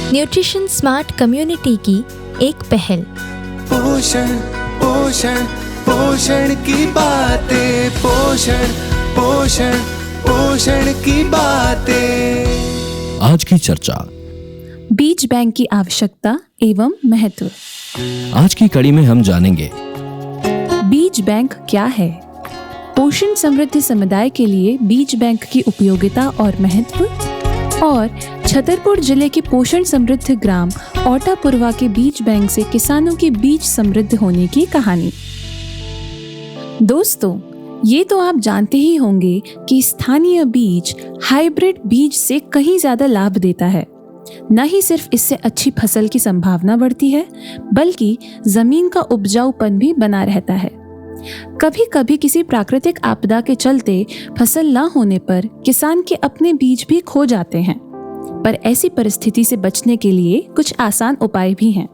Nutrition smart community की एक पहल। पोषण पोषण पोषण की बातें, पोषण पोषण पोषण की बातें। आज की चर्चा, बीज बैंक की आवश्यकता एवं महत्व। आज की कड़ी में हम जानेंगे बीज बैंक क्या है, पोषण समृद्ध समुदाय के लिए बीज बैंक की उपयोगिता और महत्व, और छतरपुर जिले के पोषण समृद्ध ग्राम ओटापुरवा के बीज बैंक से किसानों की बीज समृद्ध होने की कहानी। दोस्तों, ये तो आप जानते ही होंगे कि स्थानीय बीज हाइब्रिड बीज से कहीं ज्यादा लाभ देता है। न ही सिर्फ इससे अच्छी फसल की संभावना बढ़ती है, बल्कि जमीन का उपजाऊपन भी बना रहता है। कभी कभी किसी प्राकृतिक आपदा के चलते फसल न होने पर किसान के अपने बीज भी खो जाते हैं, पर ऐसी परिस्थिति से बचने के लिए कुछ आसान उपाय भी हैं।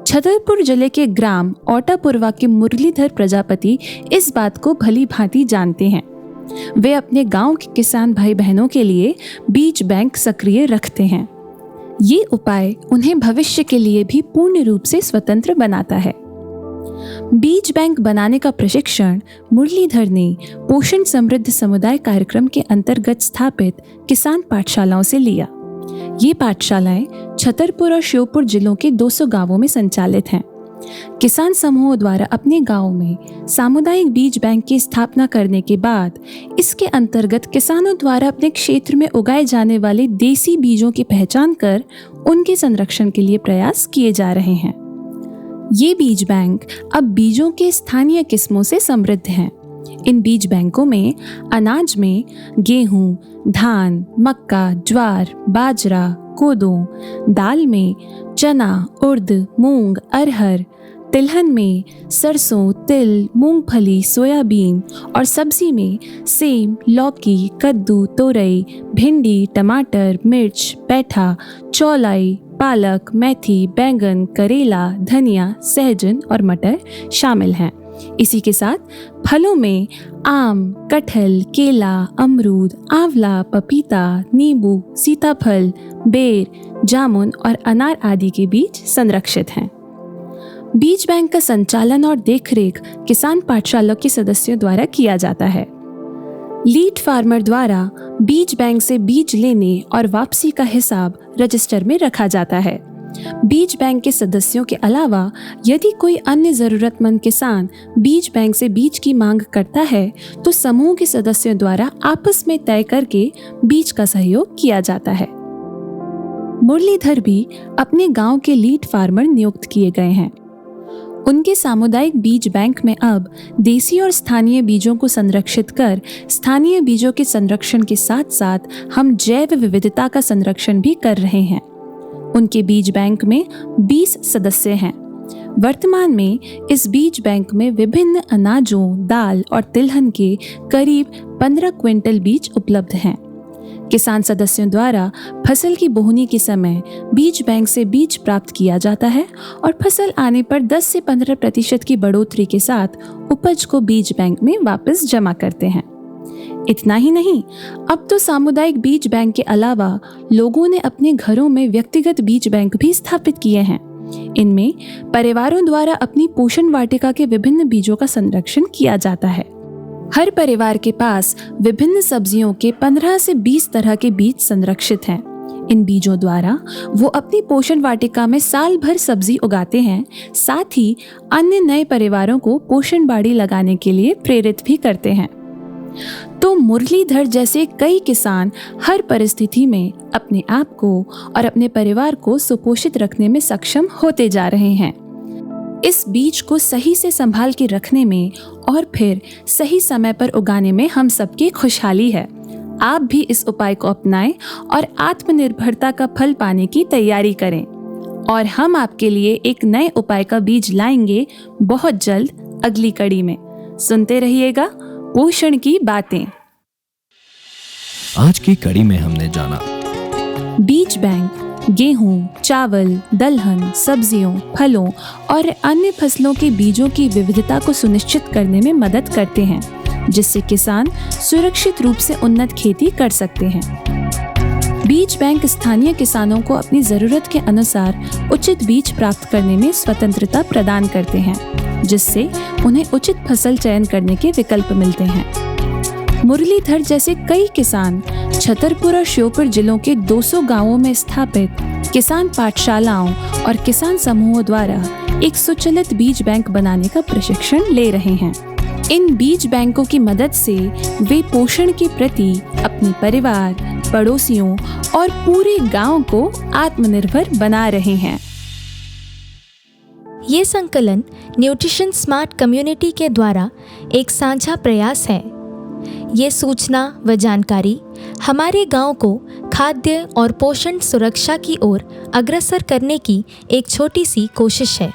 छतरपुर जिले के ग्राम ओटापुरवा के मुरलीधर प्रजापति इस बात को भली भांति जानते हैं। वे अपने गांव के किसान भाई बहनों के लिए बीज बैंक सक्रिय रखते हैं। ये उपाय उन्हें भविष्य के लिए भी पूर्ण रूप से स्वतंत्र बनाता है। बीज बैंक बनाने का प्रशिक्षण मुरलीधर ने पोषण समृद्ध समुदाय कार्यक्रम के अंतर्गत स्थापित किसान पाठशालाओं से लिया। ये पाठशालाएं छतरपुर और श्योपुर जिलों के 200 गांवों में संचालित हैं। किसान समूहों द्वारा अपने गांव में सामुदायिक बीज बैंक की स्थापना करने के बाद इसके अंतर्गत किसानों द्वारा अपने क्षेत्र में उगाए जाने वाले देसी बीजों की पहचान कर उनके संरक्षण के लिए प्रयास किए जा रहे हैं। ये बीज बैंक अब बीजों के स्थानीय किस्मों से समृद्ध हैं। इन बीज बैंकों में अनाज में गेहूं, धान, मक्का, ज्वार, बाजरा, कोदो, दाल में चना, उर्द, मूंग, अरहर, तिलहन में सरसों, तिल, मूंगफली, सोयाबीन और सब्जी में सेम, लौकी, कद्दू, तोरई, भिंडी, टमाटर, मिर्च, पैठा, चौलाई, पालक, मेथी, बैंगन, करेला, धनिया, सहजन और मटर शामिल हैं। इसी के साथ फलों में आम, कटहल, केला, अमरूद, आंवला, पपीता, नींबू, सीताफल, बेर, जामुन और अनार आदि के बीज संरक्षित हैं। बीज बैंक का संचालन और देखरेख किसान पाठशाला के सदस्यों द्वारा किया जाता है। लीड फार्मर द्वारा बीज बैंक से बीज लेने और वापसी का हिसाब रजिस्टर में रखा जाता है। बीज बैंक के सदस्यों के अलावा यदि कोई अन्य जरूरतमंद किसान बीज बैंक से बीज की मांग करता है तो समूह के सदस्यों द्वारा आपस में तय करके बीज का सहयोग किया जाता है। मुरलीधर भी अपने गांव के लीड फार्मर नियुक्त किए गए हैं। उनके सामुदायिक बीज बैंक में अब देसी और स्थानीय बीजों को संरक्षित कर स्थानीय बीजों के संरक्षण के साथ साथ हम जैव विविधता का संरक्षण भी कर रहे हैं। उनके बीज बैंक में 20 सदस्य हैं। वर्तमान में इस बीज बैंक में विभिन्न अनाजों, दाल और तिलहन के करीब 15 क्विंटल बीज उपलब्ध हैं। किसान सदस्यों द्वारा फसल की बोहनी के समय बीज बैंक से बीज प्राप्त किया जाता है और फसल आने पर 10 से 15% की बढ़ोतरी के साथ उपज को बीज बैंक में वापस जमा करते हैं। इतना ही नहीं, अब तो सामुदायिक बीज बैंक के अलावा लोगों ने अपने घरों में व्यक्तिगत बीज बैंक भी स्थापित किए हैं। इनमें परिवारों द्वारा अपनी पोषण वाटिका के विभिन्न बीजों का संरक्षण किया जाता है। हर परिवार के पास विभिन्न सब्जियों के 15 से 20 तरह के बीज संरक्षित हैं। इन बीजों द्वारा वो अपनी पोषण वाटिका में साल भर सब्जी उगाते हैं, साथ ही अन्य नए परिवारों को पोषण बाड़ी लगाने के लिए प्रेरित भी करते हैं। तो मुरलीधर जैसे कई किसान हर परिस्थिति में अपने आप को और अपने परिवार को सुपोषित रखने में सक्षम होते जा रहे हैं। इस बीज को सही से संभाल के रखने में और फिर सही समय पर उगाने में हम सबकी खुशहाली है। आप भी इस उपाय को अपनाएं और आत्मनिर्भरता का फल पाने की तैयारी करें। और हम आपके लिए एक नए उपाय का बीज लाएंगे बहुत जल्द अगली कड़ी में। सुनते रहिएगा पोषण की बातें। आज की कड़ी में हमने जाना बीज बैंक गेहूं, चावल, दलहन, सब्जियों, फलों और अन्य फसलों के बीजों की विविधता को सुनिश्चित करने में मदद करते हैं, जिससे किसान सुरक्षित रूप से उन्नत खेती कर सकते हैं। बीज बैंक स्थानीय किसानों को अपनी जरूरत के अनुसार उचित बीज प्राप्त करने में स्वतंत्रता प्रदान करते हैं, जिससे उन्हें उचित फसल चयन करने के विकल्प मिलते हैं। मुरलीधर जैसे कई किसान छतरपुर और श्योपुर जिलों के 200 गांवों में स्थापित किसान पाठशालाओं और किसान समूहों द्वारा एक सुचलित बीज बैंक बनाने का प्रशिक्षण ले रहे हैं। इन बीज बैंकों की मदद से वे पोषण के प्रति अपने परिवार, पड़ोसियों और पूरे गांव को आत्मनिर्भर बना रहे हैं। ये संकलन न्यूट्रिशन स्मार्ट कम्युनिटी के द्वारा एक साझा प्रयास है। ये सूचना व जानकारी हमारे गांव को खाद्य और पोषण सुरक्षा की ओर अग्रसर करने की एक छोटी सी कोशिश है।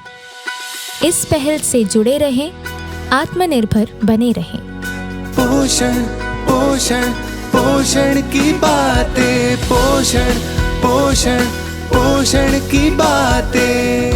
इस पहल से जुड़े रहें, आत्मनिर्भर बने रहें। पोषण पोषण पोषण की बातें, पोषण पोषण पोषण की बातें।